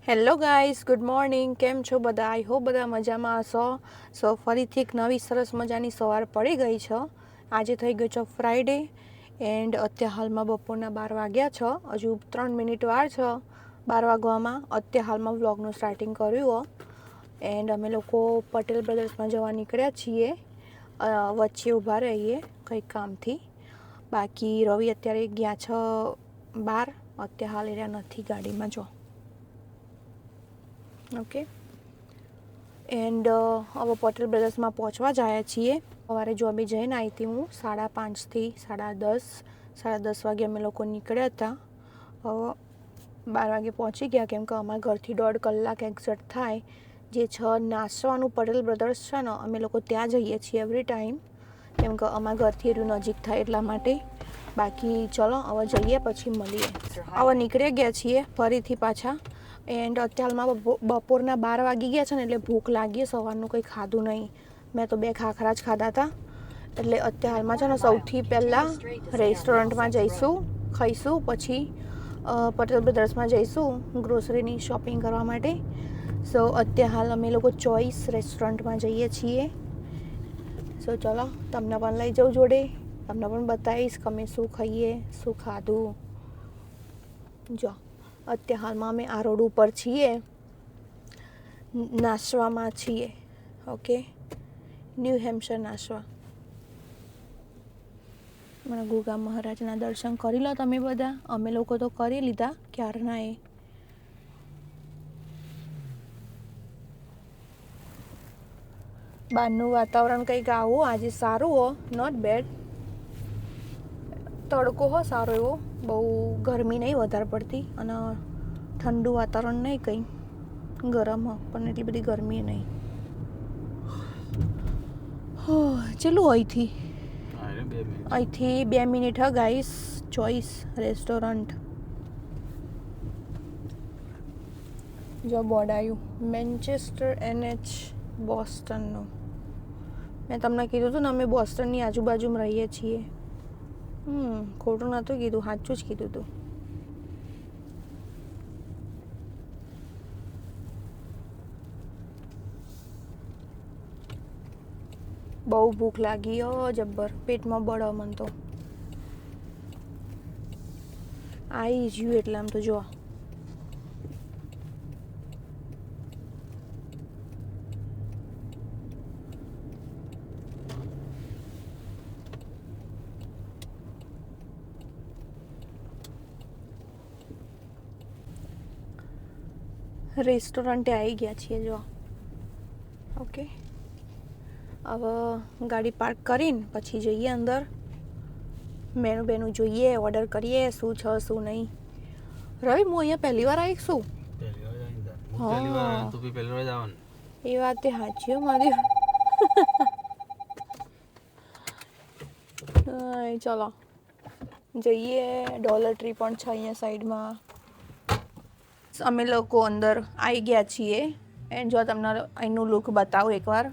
Hello guys, good morning. કેમ છો બધા? આઈ હોપ બધા મજામાં હશો. સો ફરીથી એક નવી સરસ મજાની સવાર પડી ગઈ છે. આજે થઈ ગયો છે ફ્રાઈડે એન્ડ અત્યારે હાલમાં બપોરના 12 વાગ્યા છે. હજુ 3 મિનિટ વાર છે 12 વાગવામાં. અત્યારે હાલમાં વ્લોગનું સ્ટાર્ટિંગ કર્યું એન્ડ અમે લોકો પટેલ બ્રદર્સમાં જવા નીકળ્યા છીએ. વચ્ચે ઊભા રહીએ કંઈક કામથી. બાકી રવિ અત્યારે ગયા છે બહાર. અત્યારે હાલ એરિયા નથી ગાડીમાં. જો ઓકે એન્ડ હવે પટેલ બ્રદર્સમાં પહોંચવા જાય છીએ. સવારે જોબે જઈને આવી હતી હું 5:30 10:30 વાગે અમે લોકો નીકળ્યા હતા. હવે 12 વાગે પહોંચી ગયા કેમ કે અમારા ઘરથી 1.5 કલાક એક્ઝેક્ટ થાય. જે નાસવાનું પટેલ બ્રદર્સ છે ને, અમે લોકો ત્યાં જઈએ છીએ એવરી ટાઈમ કેમ કે અમારા ઘરથી એટલું નજીક થાય એટલા માટે. બાકી ચલો હવે જઈએ પછી મળીએ. હવે નીકળી ગયા છીએ ફરીથી પાછા. એન્ડ અત્યારમાં બપોરના 12 વાગી ગયા છે ને, એટલે ભૂખ લાગી. સવારનું કંઈ ખાધું નહીં. મેં તો 2 ખાખરા જ ખાધા હતા. એટલે અત્યારમાં છે ને સૌથી પહેલાં રેસ્ટોરન્ટમાં જઈશું, ખાઈશું, પછી પટેલ બ્રદર્સમાં જઈશું ગ્રોસરીની શોપિંગ કરવા માટે. સો અત્યારે હાલ અમે લોકો ચોઈસ રેસ્ટોરન્ટમાં જઈએ છીએ. સો ચલો તમને પણ લઈ જાઉં જોડે, તમને પણ બતાવીશ કે અમે શું ખાઈએ, શું ખાધું. જો અત્યારે હાલમાં અમે આ રોડ ઉપર છીએ, નાસવામાં છીએ. Okay, New Hampshire Nashua. મને ગુગા મહારાજના દર્શન કરી લો તમે બધા. અમે લોકો તો કરી લીધા ક્યારના. બહારનું વાતાવરણ કંઈક આવું આજે સારું હો, નોટ બેડ. તડકો હો સારો એવો, બહુ ગરમી નહીં વધારે પડતી અને ઠંડુ વાતાવરણ નહીં, કંઈ ગરમ હો પણ એટલી બધી ગરમી નહીં. ચેલું અહીંથી 2 મિનિટ હા ગાઈસ. Choice restaurant. જો બોર્ડ આવ્યું મેન્ચેસ્ટર NH બોસ્ટનનું. મેં તમને કીધું હતું ને અમે બોસ્ટનની આજુબાજુમાં રહીએ છીએ. ખોટું નહોતું કીધું, સાચું જ કીધું હતું. બહુ ભૂખ લાગી જબ્બર. પેટમાં બળો મન તો. આવી જ્યું એટલે આમ તો જો રેસ્ટોરન્ટે આવી ગયા છીએ. જો ઓકે, હવે ગાડી પાર્ક કરીને પછી જઈએ અંદર. મેનુ જોઈએ, ઓર્ડર કરીએ શું છે શું નહીં. રવિ, હું અહીંયા પહેલી વાર આવી છું. એ વાત તે સાચી હો મારી. ચલો જઈએ. ડોલર ટ્રી પણ છે અહીંયા સાઈડમાં. અમે લોકો અંદર આવી ગયા છીએ એન્ડ જો તમને અહીંનું લુક બતાવું એકવાર.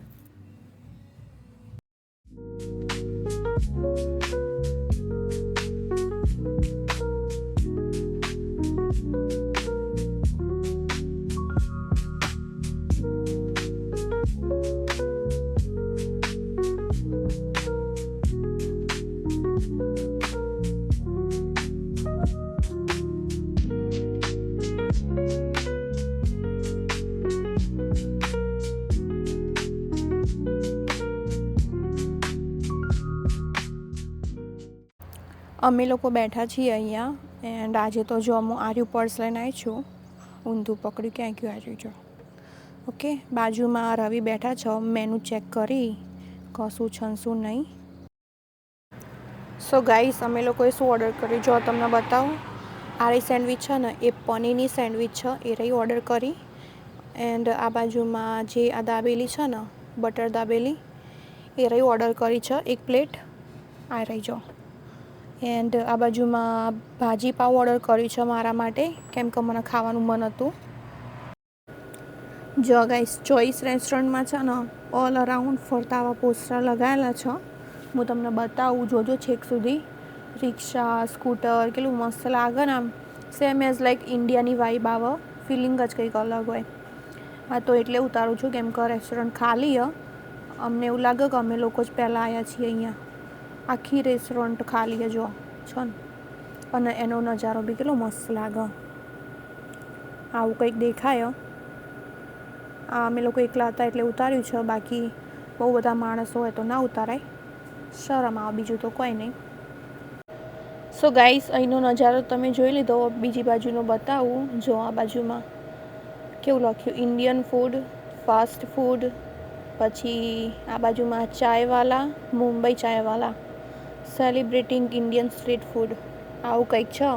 અમે લોકો બેઠા છીએ અહીંયા એન્ડ આજે તો જો હું આર્યું પર્સ લઈને આવી છું. ઊંધું પકડ્યું, ક્યાં ગયું આર્યું? જો ઓકે, બાજુમાં રવિ બેઠા છો. મેનુ ચેક કરી કશું છે શું નહીં. સો ગાઈસ, અમે લોકોએ શું ઓર્ડર કર્યું જો તમને બતાવું. આરી સેન્ડવિચ છે ને, એ પનીરની સેન્ડવિચ છે, એ રહી ઓર્ડર કરી. એન્ડ આ બાજુમાં જે આ દાબેલી છે ને, બટર દાબેલી, એ રહી ઓર્ડર કરી છે 1 પ્લેટ. આ રહી જો. એન્ડ આ બાજુમાં ભાજી પાવ ઓર્ડર કર્યું છે મારા માટે કેમ કે મને ખાવાનું મન હતું. જો ગાઈસ, ચોઈસ રેસ્ટોરન્ટમાં છે ને ઓલ અરાઉન્ડ ફરતા આવા પોસ્ટર લગાવેલા છે. હું તમને બતાવું, જોજો છેક સુધી. રિક્ષા, સ્કૂટર કેટલું મસ્ત લાગે ને આમ. સેમ એઝ લાઈક ઇન્ડિયાની વાઇબ આવે ફિલિંગ જ કંઈક અલગ હોય. હા તો એટલે ઉતારું છું કેમ કે રેસ્ટોરન્ટ ખાલી હ. અમને એવું લાગે કે અમે લોકો જ પહેલાં આવ્યા છીએ અહીંયા. આખી રેસ્ટોરન્ટ ખાલી છે જો છો ને, અને એનો નજારો બી કેટલો મસ્ત લાગે. આવું કંઈક દેખાય. અમે લોકો એકલા હતા એટલે ઉતાર્યું છે, બાકી બહુ બધા માણસો હોય તો ના ઉતારાય, શરમ આવે, બીજું તો કોઈ નહીં. સો ગાઈસ, અહીંનો નજારો તમે જોઈ લીધો. બીજી બાજુનો બતાવું. જો આ બાજુમાં કેવું લખ્યું, ઇન્ડિયન ફૂડ, ફાસ્ટ ફૂડ, પછી આ બાજુમાં Chaiwala, Mumbai Chaiwala, celebrating Indian street food, આવું કંઈક છે.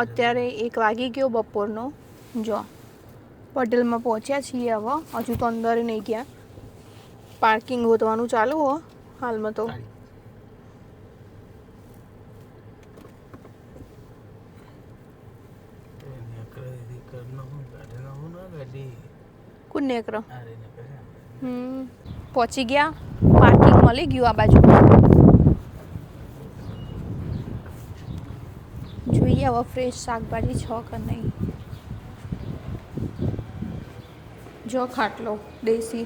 અત્યારે 1 વાગી ગયો બપોરનો. જો પટેલમાં પહોંચ્યા છીએ હવે. હજુ તો અંદર નહીં ગયા. પાર્કિંગ ગોતવાનું ચાલુ હો હાલમાં તો. કોણ નેકરો? પહોંચી ગયા. પાર્કિંગ મળી ગયું આ બાજુ. જોઈએ હવે ફ્રેશ શાકભાજી છે કે નહીં. જો ખાટલો દેશી.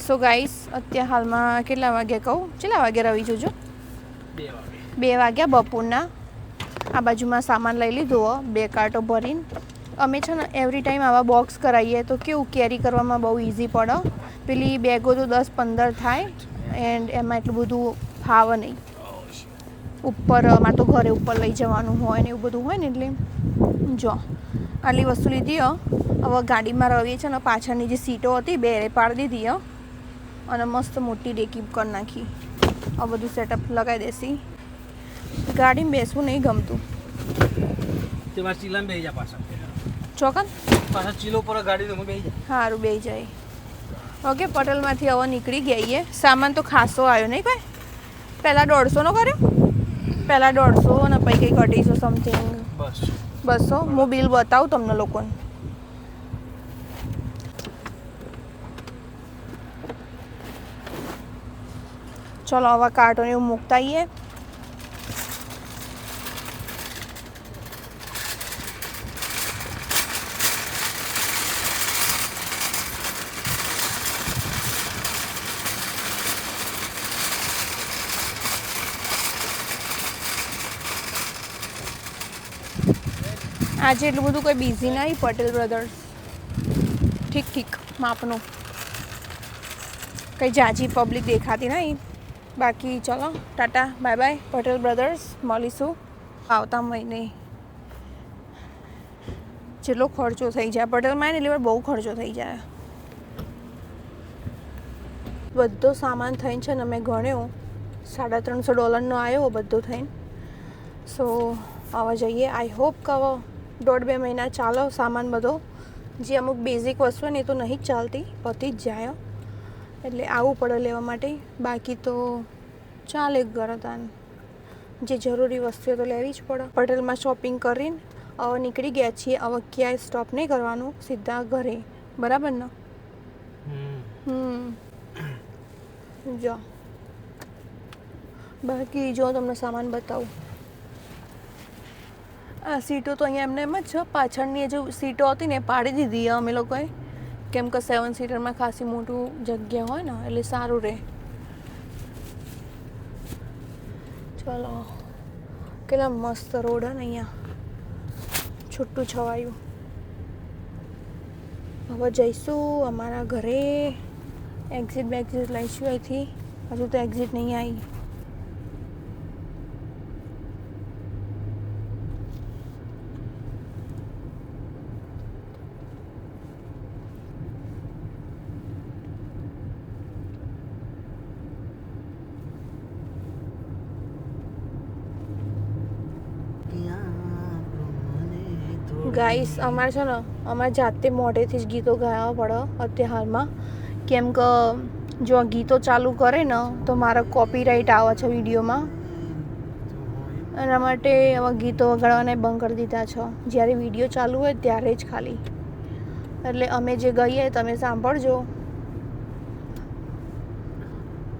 સો ગાઈસ, અત્યારે હાલમાં કેટલા વાગ્યા કહું? કેટલા વાગ્યા રવિ જોજો? 2 વાગ્યા બપોરના. આ બાજુમાં સામાન લઈ લીધો 2 કાર્ટો ભરીને. અમે છે ને એવરી ટાઈમ આવા બોક્સ કરાવીએ તો કેવું કેરી કરવામાં બહુ ઇઝી પડે. પેલી બેગો તો 10-15 થાય એન્ડ એમાં એટલું બધું ફાવે નહીં. ઉપર માં તો ઘરે ઉપર લઈ જવાનું હોય ને એવું બધું હોય ને, એટલે જો આટલી વસ્તુ લીધી. હવે ગાડીમાં રહીએ છે ને, પાછળની જે સીટો હતી 2 પાડી દીધી અને મસ્ત મોટી ડેકી કરી નાખી. આ બધું સેટઅપ લગાવી દેસી. ગાડીમાં બેસવું નહીં ગમતું. ચોકન ચીલો પર ગાડી બેસી જાય. સારું બેસી જાય. ઓકે, પટેલમાંથી હવે નીકળી ગયા. સામાન તો ખાસો આવ્યો નહીં ભાઈ. પહેલાં 150નો કર્યો. પહેલાં 150 અને પછી કંઈક 250 સમથિંગ. 200. હું બિલ બતાવું તમને લોકોને. ચલો હવે કાર્ટોને એવું મૂકતા આવીએ. આજે એટલું બધું કોઈ બિઝી નહીં. પટેલ બ્રધર્સ ઠીક માપનું. કંઈ જાજી પબ્લિક દેખાતી નહીં. બાકી ચલો Tata bye bye. Patel brothers મળીશું આવતા મહિને. જેટલો ખર્ચો થઈ જાય પટેલમાં ને, એટલે બહુ ખર્ચો થઈ જાય. બધો સામાન થઈને છે ને મેં ગણ્યો $350 આવ્યો બધો થઈને. સો હવે જઈએ. આઈ હોપ કે હવે 1.5-2 મહિના ચાલો સામાન બધો. જે અમુક બેઝિક વસ્તુ ને એ તો નહીં જ ચાલતી, પતી જ જાય. એટલે આવવું પડે લેવા માટે. બાકી તો ચાલે ઘરતાન. જે જરૂરી વસ્તુઓ તો લેવી જ પડે. પટેલમાં શોપિંગ કરીને હવે નીકળી ગયા છીએ. હવે ક્યાંય સ્ટોપ નહીં કરવાનું, સીધા ઘરે. બરાબર ને? જો બાકી જો તમને સામાન બતાવું, આ સીટો તો અહીંયા એમને એમ જ છે. પાછળની જે સીટો હતી ને એ પાડી દીધી અમે લોકોએ, કેમ કે 7 સીટરમાં ખાસી મોટું જગ્યા હોય ને એટલે સારું રહે. ચલો, કેટલા મસ્ત રોડ હે ને અહીંયા, છૂટું છવાયું. હવે જઈશું અમારા ઘરે. એક્ઝિટ બેક્ઝિટ લઈશું અહીંથી. હજુ તો એક્ઝિટ નહીં આવી. ગાઈસ, અમારે છે ને અમારે જાતે મોઢેથી જ ગીતો ગાવા પડે અત્યારે હાલમાં, કેમ કે જો ગીતો ચાલુ કરે ને તો મારા કોપીરાઇટ આવે છે વિડીયોમાં. એના માટે હવે ગીતો વગાડવાને બંધ કરી દીધા છે. જ્યારે વિડીયો ચાલુ હોય ત્યારે જ ખાલી. એટલે અમે જે ગઈએ તમે સાંભળજો,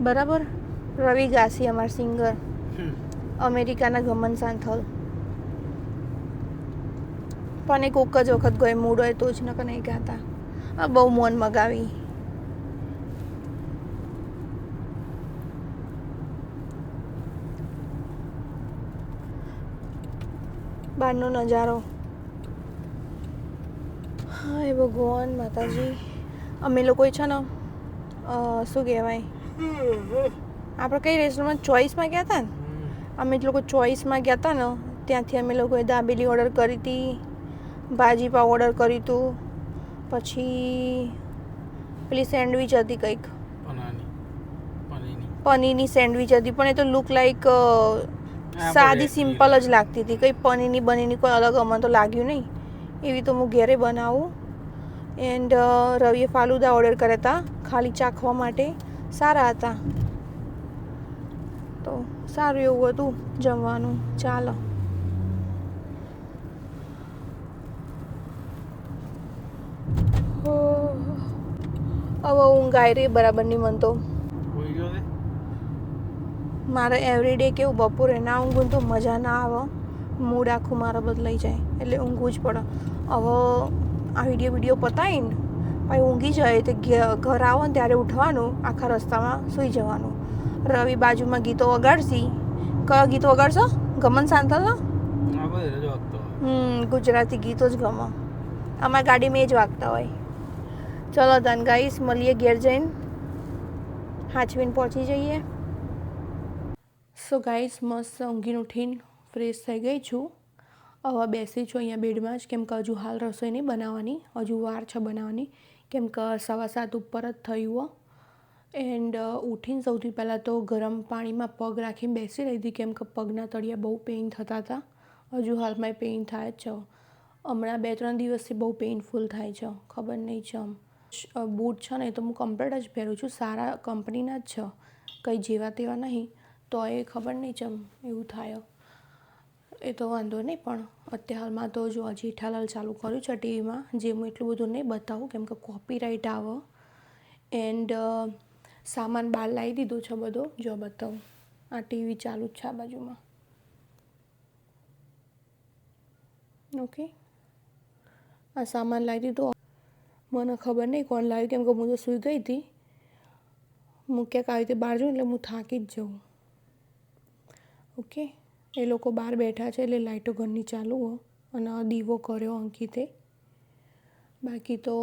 બરાબર. રવિ ગાસી અમારા સિંગર, અમેરિકાના ગમન સાંથલ. પણ એક જ વખત ગઈ મૂડ હોય તો જ નકર નહીં ગાતા. આ બહુ મોન મગાવી. બહારનો નજારો. હા એ ભગવાન માતાજી. અમે લોકોએ છે ને શું કહેવાય, આપણે કઈ રેસ્ટોરન્ટમાં ચોઈસમાં ગયા હતા ને, અમે લોકો ચોઈસમાં ગયા હતા ને ત્યાંથી અમે લોકોએ દાબેલી ઓર્ડર કરી હતી, ભાજી પાવ ઓર્ડર કર્યું હતું, પછી પેલી સેન્ડવિચ હતી કંઈક પનીરની સેન્ડવિચ હતી, પણ એ તો લુક લાઈક સાદી સિમ્પલ જ લાગતી હતી. કંઈ પનીરની બનીની કોઈ અલગ અમને તો લાગ્યું નહીં. એવી તો હું ઘેરે બનાવું. એન્ડ રવિએ ફાલુદા ઓર્ડર કર્યા હતા ખાલી ચાખવા માટે. સારા હતા. તો સારું એવું હતું જમવાનું. ચાલો, હવે ઊંઘ આવી રહી બરાબર નહીં મન તો. મારે એવરીડે કેવું બપોરે ના ઊંઘું તો મજા ના આવે, મૂડ આખું મારા બદલાઈ જાય, એટલે ઊંઘવું જ પડે. હવે આ વિડીયો પતાવીને પછી ઊંઘી જાય તો ઘર આવો ને ત્યારે ઉઠવાનું, આખા રસ્તામાં સૂઈ જવાનું. રવિ બાજુમાં ગીતો વગાડશી. કયો ગીતો વગાડશો? ગમન સાંથલનો? ગુજરાતી ગીતો જ ગમે અમારી ગાડીમાં, એ જ વાગતા હોય. ચલો ધન ગાઈસ, મળીએ ઘેર જઈને, હાચવીને પહોંચી જઈએ. સો ગાઈસ, મસ્ત ઊંઘીને ઉઠીને ફ્રેશ થઈ ગઈ છું. હવે બેસી છું અહીંયા બેડમાં જ, કેમ કે હજુ હાલ રસોઈ નહીં બનાવવાની, હજુ વાર છે બનાવવાની, કેમ કે 7:15 ઉપર જ થયું. એન્ડ ઉઠીને સૌથી પહેલાં તો ગરમ પાણીમાં પગ રાખીને બેસી રહી હતી, કેમ કે પગના તળિયા બહુ પેઇન થતા હતા. હજુ હાલમાં પેઇન થાય જ છે. હમણાં 2-3 દિવસથી બહુ પેઇનફુલ થાય છે, ખબર નહીં ચમ. બૂટ છે ને એ તો હું કમ્પ્લીટ જ પહેરું છું, સારા કંપનીના જ છે, કંઈ જેવા તેવા નહીં. તો એ ખબર નહીં ચમ એવું થાય. એ તો વાંધો નહીં, પણ અત્યારે હાલમાં તો જો જેઠાલાલ ચાલુ કર્યું છે ટીવીમાં, જે હું એટલું બધું નહીં બતાવું કેમ કે કોપીરાઇટ આવે. એન્ડ સામાન બહાર લાવી દીધો છે બધો, જો બતાવું. આ ટીવી ચાલુ જ છે આ બાજુમાં. ઓકે, આ સામાન લાવી દીધો. મને ખબર નહીં કોણ લાવ્યું, કેમ કે હું તો સૂઈ ગઈ હતી. હું ક્યાંક આવી રીતે બહાર જાઉં એટલે હું થાકી જ જાઉં. ઓકે, એ લોકો બહાર બેઠા છે એટલે લાઇટો ઘરની ચાલુ હો, અને દીવો કર્યો અંકિતે. બાકી તો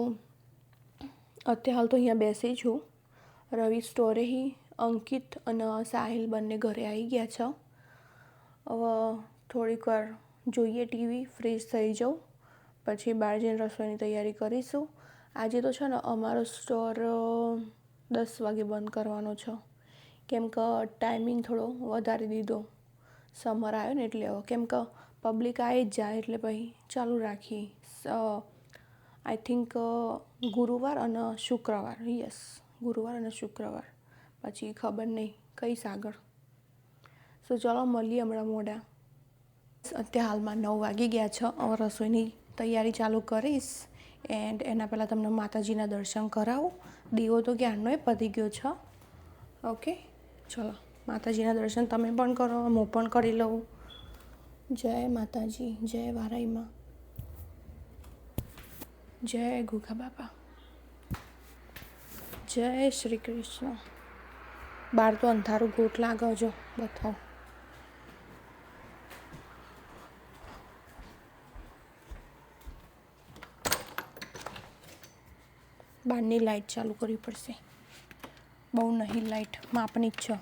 અત્યારે હાલ તો અહીંયા બેસી છું. રવિ સ્ટોરેહી, અંકિત અને સાહિલ બંને ઘરે આવી ગયા છે. હવે થોડીક વાર જોઈએ ટીવી, ફ્રેશ થઈ જાઉં, પછી બહાર જઈને રસોઈની તૈયારી કરીશું. આજે તો છે ને અમારો સ્ટોર 10 વાગે બંધ કરવાનો છે, કેમ કે ટાઈમિંગ થોડો વધારી દીધો. સમર આવ્યો ને એટલે, કેમ કે પબ્લિક આવી જ જાય એટલે પછી ચાલુ રાખી. આઈ થિંક ગુરુવાર અને શુક્રવાર, યસ ગુરુવાર અને શુક્રવાર, પછી ખબર નહીં કઈ આગળ. સો ચાલો મળીએ હમણાં મોડા. અત્યારે હાલમાં 9 વાગી ગયા છે. હવે રસોઈની તૈયારી ચાલુ કરીશ. એન્ડ એના પહેલાં તમને માતાજીના દર્શન કરાવું. દીવો તો ક્યારનોય પતી ગયો છે. ઓકે, ચલો. માતાજીના દર્શન તમે પણ કરો, હું પણ કરી લઉં. જય માતાજી, જય વારાઈમાં, જય ગુગા બાપા, જય શ્રી કૃષ્ણ. બહાર તો અંધારું ગોટ લાગે, જો બતાવો. બહારની લાઇટ ચાલુ કરવી પડશે. બહુ નહીં લાઇટ, માપની જ છે.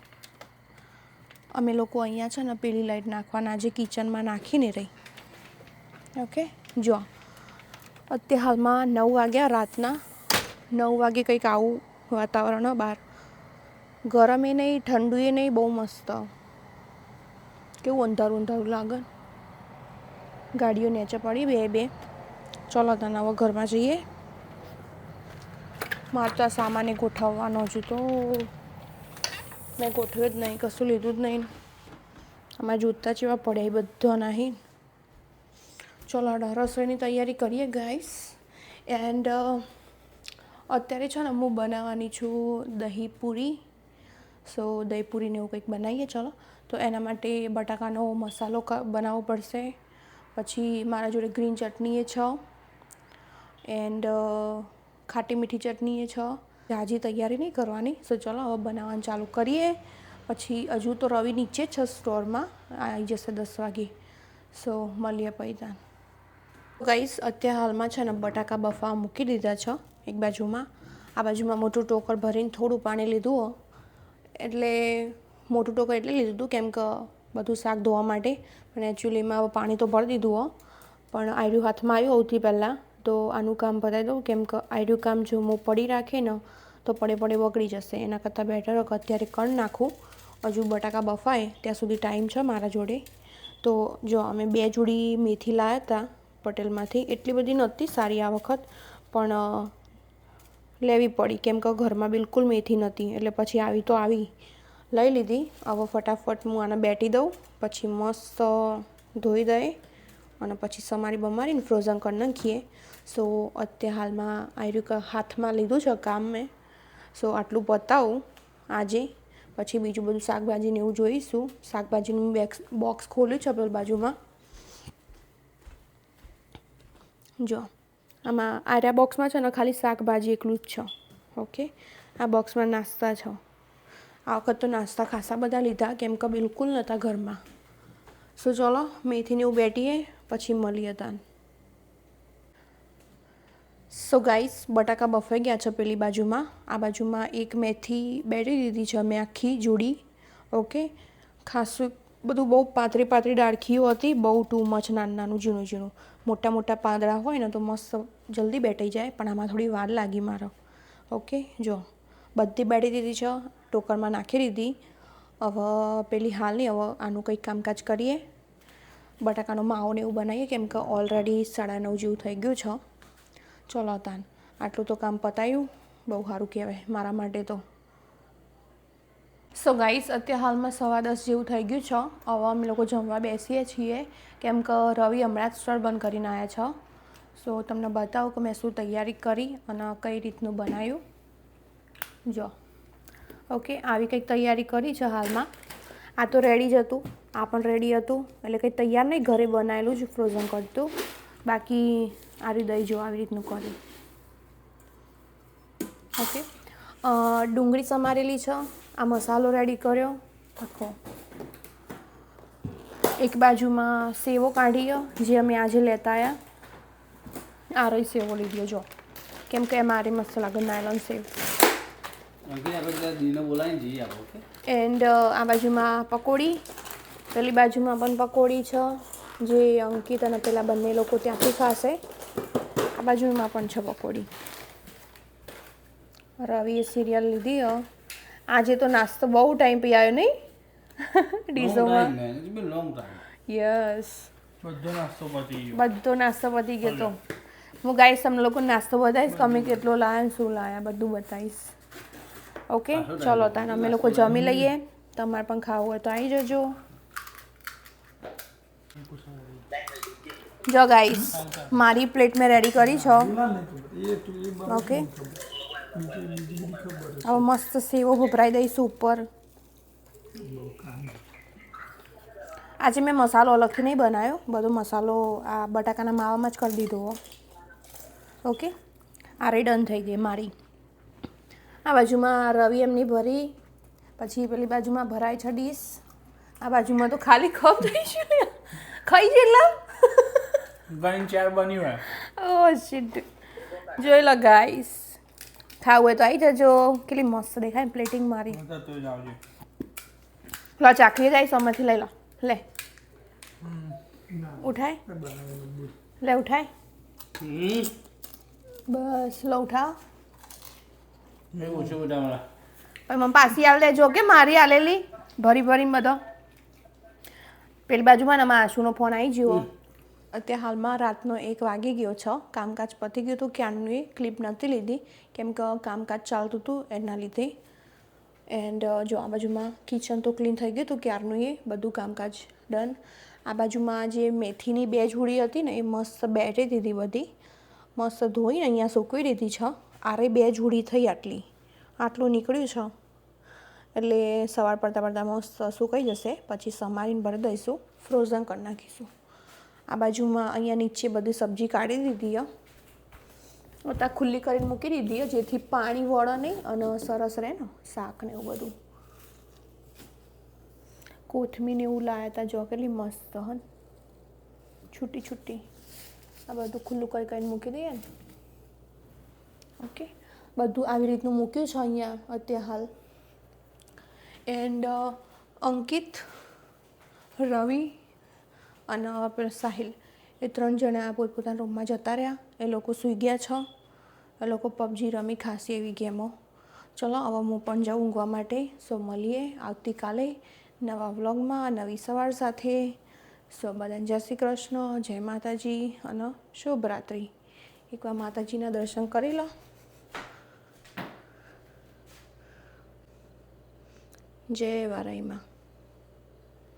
અમે લોકો અહીંયા છે ને પેલી લાઇટ નાખવાના, જે કિચનમાં નાખીને રહી. ઓકે, જો અત્યારે હાલમાં 9 વાગ્યા, રાતના 9 વાગે કંઈક આવું વાતાવરણ બહાર. ગરમે નહીં, ઠંડુએ નહીં, બહુ મસ્ત. કેવું અંધારું અંધારું લાગે. ગાડીઓ નીચે પડી બે. ચલો તને હવે ઘરમાં જઈએ. મારે તો આ સામાને ગોઠવવાનો હજુ તો મેં ગોઠવ્યો જ નહીં, કશું લીધું જ નહીં. આમાં જૂતા જેવા પડ્યા એ બધા નહીં. ચલો રસોઈની તૈયારી કરીએ ગાઈસ. એન્ડ અત્યારે છે ને હું બનાવવાની છું દહીં પૂરી. સો દહીં પૂરીને એવું કંઈક બનાવીએ. ચલો, તો એના માટે બટાકાનો મસાલો બનાવવો પડશે. પછી મારા જોડે ગ્રીન ચટણી એ છે, એન્ડ ખાટી મીઠી ચટણી એ છે. જાજી તૈયારી નહીં કરવાની. સો ચલો હવે બનાવવાનું ચાલુ કરીએ. પછી હજુ તો રવિ નીચે જ છે સ્ટોરમાં, આવી જશે 10 વાગે. સો મળીએ પૈદાન. ગાઈસ અત્યારે હાલમાં છે ને બટાકા બફા મૂકી દીધા છે એક બાજુમાં. આ બાજુમાં મોટું ટોકર ભરીને થોડું પાણી લીધું. એટલે મોટું ટોકર એટલે લીધું હતું કેમ કે બધું શાક ધોવા માટે. પણ એકચ્યુઅલીમાં પાણી તો ભરી દીધું પણ આયરું હાથમાં આવ્યું સૌથી પહેલાં તો આનું કામ પતાવી દઉં. કેમ કે આયરું કામ જો હું પડી રાખે ને તો પડે બગડી જશે. એના કરતાં બેટર અત્યારે કરી નાખું. હજુ બટાકા બફાય ત્યાં સુધી ટાઈમ છે મારા જોડે. તો જો અમે 2 જોડી મેથી લાવ્યા હતા પટેલમાંથી. એટલી બધી નહોતી સારી આ વખત, પણ લેવી પડી કેમ કે ઘરમાં બિલકુલ મેથી નહોતી. એટલે પછી આવી તો આવી, લઈ લીધી. હવે ફટાફટ હું આને બેટી દઉં, પછી મસ્ત ધોઈ દઈએ અને પછી સમારી બમારીને ફ્રોઝન કરી નાખીએ. સો અત્યારે હાલમાં આયરું હાથમાં લીધું છે કામ મેં. સો આટલું પતાવું આજે. પછી બીજું બધું શાકભાજીને એવું જોઈશું. શાકભાજીનું બોક્સ ખોલ્યું છે પેલી બાજુમાં. જો આમાં આર્યા બોક્સમાં છે ને ખાલી શાકભાજી એકલું જ છે. ઓકે, આ બોક્સમાં નાસ્તા છે. આ વખત તો નાસ્તા ખાસા બધા લીધા કેમ કે બિલકુલ નહોતા ઘરમાં. સો ચલો મેથીને એવું બેટીએ પછી મળીએ તાન. સો ગાઈસ બટાકા બફાઈ ગયા છે પેલી બાજુમાં. આ બાજુમાં એક મેથી બેટી દીધી છે મેં આખી જોડી. ઓકે, ખાસું બધું બહુ પાતળી ડાળખીઓ હતી. બહુ ટુ મચ નાનું ઝીણું. મોટા પાંદડા હોય ને તો મસ્ત જલ્દી બેટાઈ જાય, પણ આમાં થોડી વાર લાગી મારો. ઓકે, જો બધી બેટી દીધી છે, ટોકરમાં નાખી દીધી. હવે પેલી હાલ નહીં, હવે આનું કંઈક કામકાજ કરીએ. બટાકાનો માવો ને એવું બનાવીએ કેમ કે ઓલરેડી 9:30 જેવું થઈ ગયું છે. ચલો તાન આટલું તો કામ પતાયું. બહુ સારું કહેવાય મારા માટે તો. સો ગાઈસ અત્યારે હાલમાં 10:15 જેવું થઈ ગયું છે. હવે અમે લોકો જમવા બેસીએ છીએ કેમ કે રવિ હમણાં જ સ્ટોર બંધ કરીને આવ્યા છે. સો તમને બતાવું કે મેં શું તૈયારી કરી અને કઈ રીતનું બનાવ્યું. જો ઓકે, આવી કંઈક તૈયારી કરી છે હાલમાં. આ તો રેડી જ હતું, આ પણ રેડી હતું. એટલે કંઈ તૈયાર નહીં, ઘરે બનાવેલું જ ફ્રોઝન કરતું. બાકી આવી દહીં જો આવી રીતનું કર્યું. ઓકે, ડુંગળી સમારેલી છે. આ મસાલો રેડી કર્યો આખો. એક બાજુમાં સેવો કાઢીએ જે અમે આજે લેતા આવ્યા. આ રહી સેવો લીધો જો, કેમ કે મારે મસ્ત લાગે નાયલોન સેવ. એન્ડ આ બાજુમાં પકોડી, પેલી બાજુમાં પણ પકોડી છે જે અંકિત અને પેલા બંને લોકો ત્યાંથી ખાશે. આ બાજુમાં પણ છે પકોડી. રવિએ સિરિયલ લીધી. આજે તો નાસ્તો બહુ ટાઈમ પી આવ્યો નહીં ડીઝોમાં. યસ, બધો નાસ્તો પતી ગયો. તો હું ગાઈસ તમને લોકો નાસ્તો બતાવીશ કે અમે કેટલો લાયા શું લાયા બધું બતાવીશ. ઓકે ચલો તાન અમે લોકો જમી લઈએ. તમારે પણ ખાવું હોય તો આવી જજો. જો ગાઈસ મારી પ્લેટ મેં રેડી કરી છે. ઓકે, હવે મસ્ત સેવો ભભરાઈ દઈશું ઉપર. આજે મેં મસાલો અલગથી નહીં બનાવ્યો, બધો મસાલો આ બટાકાના માવામાં જ કરી દીધો. ઓકે, આ રે ડન થઈ ગઈ મારી. આ બાજુમાં રવિ એમની ભરી, પછી પેલી બાજુમાં ભરાય છે ડીશ, આ બાજુમાં તો ખાલી કપ થઈ છે. ખાઈ જેટલા ગણ 4 બન્યું હે. ઓ શિટ, જોઈ લો ગાઈસ, ખાવું હોય તો આવી જજો. કેટલી મસ્ત દેખાય પ્લેટિંગ મારી. તો જાવજો. લો ચાકરી જાય સમયથી લઈ લો. લે ઉઠાય, લે ઉઠાય, બસ લો ઉઠાવ. મેં ઓછું ઉઠાવડા. પણ મને પાછી આવ લેજો કે મારી આલેલી ભરી ભરીને બધો. પેલી બાજુમાં ને મારા આશુનો ફોન આવી ગયો. અત્યારે હાલમાં રાતનો 1 વાગી ગયો છે. કામકાજ પતી ગયું હતું, ક્યાંનું એ ક્લિપ નથી લીધી કેમ કે કામકાજ ચાલતું હતું એના લીધે. એન્ડ જો આ બાજુમાં કિચન તો ક્લીન થઈ ગયું હતું ક્યારનું, એ બધું કામકાજ ડન. આ બાજુમાં જે મેથીની 2 જોડી હતી ને એ મસ્ત બેઠી દીધી, બધી મસ્ત ધોઈને અહીંયા સૂકવી દીધી છે. આરે 2 જોડી થઈ, આટલું નીકળ્યું છે એટલે સવાર પડતા પડતા મસ્ત સુકાઈ જશે. પછી સમારીને ભરી દઈશું, ફ્રોઝન કરી નાખીશું. આ બાજુમાં અહીંયા નીચે બધી સબ્જી કાઢી દીધી હે, ત્યાં ખુલ્લી કરીને મૂકી દીધી જેથી પાણી વળે નહીં અને સરસ રહે ને શાક ને એવું બધું. કોથમીર ને એવું લાવ્યા હતા, જો કેટલી મસ્ત હન, છૂટી છૂટી. આ બધું ખુલ્લું કરીને મૂકી દઈએ ને. ઓકે, બધું આવી રીતનું મૂક્યું છે અહીંયા અત્યારે હાલ. એન્ડ અંકિત, રવિ અને સાહિલ એ 3 જણા પોતપોતાના રૂમમાં જતા રહ્યા. એ લોકો સૂઈ ગયા છે. એ લોકો પબજી રમી ખાસી એવી ગેમો. ચલો હવે હું પણ જાઉં ઊંઘવા માટે. સો મળીએ આવતીકાલે નવા વ્લોગમાં, નવી સવાર સાથે. સો બધાને જય શ્રી કૃષ્ણ, જય માતાજી અને શુભરાત્રિ. એકવાર માતાજીના દર્શન કરી લો. જય વારાઈમાં.